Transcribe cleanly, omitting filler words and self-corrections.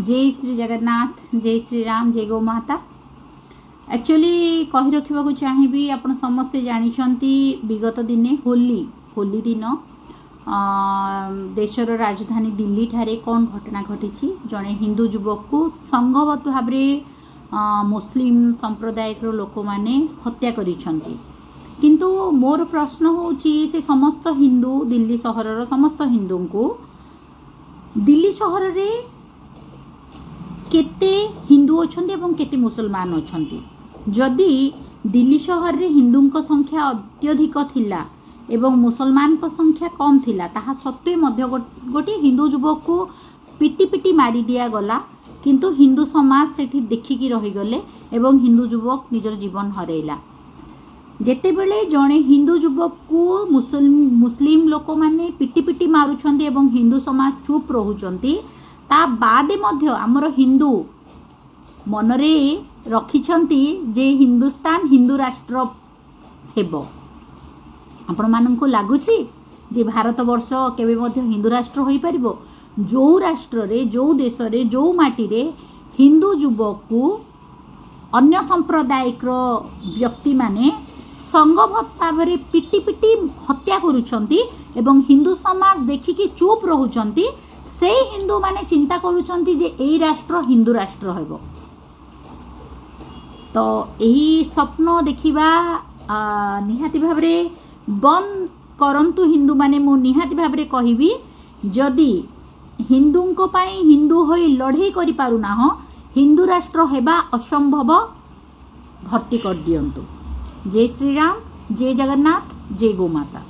जय श्री जगन्नाथ, जय श्री राम, जय गौ माता। एक्चुअली कही रखा चाहिए आपण समस्ते जानते विगत दिने होली दिन देशर राजधानी दिल्ली ठारे कौन घटना घटी। जड़े हिंदू युवक को संघबद्ध भाव मुस्लिम संप्रदाय लोक मैंने हत्या करिसेंती। किंतु मोर प्रश्न होची से समस्त हिंदू दिल्ली सहरर समस्त हिंदू को दिल्ली सहर रे केते हिंदू अच्छंती एवं केते मुसलमान अच्छंती। जदि दिल्ली सहर रे हिंदू संख्या अत्यधिक थिला एवं मुसलमान को संख्या कम थिला, ताहा सत्वे मध्य गोटे हिंदू युवक को पिटी पिटी मारी दिया गला। किंतु हिंदू समाज सेठी देखिकी रही गले एवं हिंदू युवक निजर जीवन हरैला। जेतेबेले जड़े हिंदू युवक को मुस्लिम लोक माने पिटी पिटी मारुछंती एवं हिंदू समाज चुप रहुचंती, ता बादे मध्य आमर हिंदू मनरे रखिछंती जे हिंदुस्तान हिंदू राष्ट्र हेबो। आपण माननको लागुछि जे भारत वर्ष केबे मध्य हिंदू राष्ट्र होई परिबो? जो राष्ट्र रे, जो देश रे, जो माटी रे हिंदू युवक को अन्य सांप्रदायिक व्यक्ति माने संगबद्ध भाव पिटी पिटी हत्या करुछंती एवं हिंदू समाज देखिकी चुप रहुचंती, से हिंदू माने चिंता करुछंती जे एई राष्ट्र हिंदू राष्ट्र हेबो। तो यही स्वप्न देखिबा निहाती भाव बंद करंतु हिंदू माने। मु निहाती भाव कहबी जदि हिंदू को पाई हिंदू होई लड़ाई करि पारुना हो, हिंदू राष्ट्र हेबा असंभव भर्ती कर दियंतु। जय श्री राम, जय जगन्नाथ, जय गौ माता।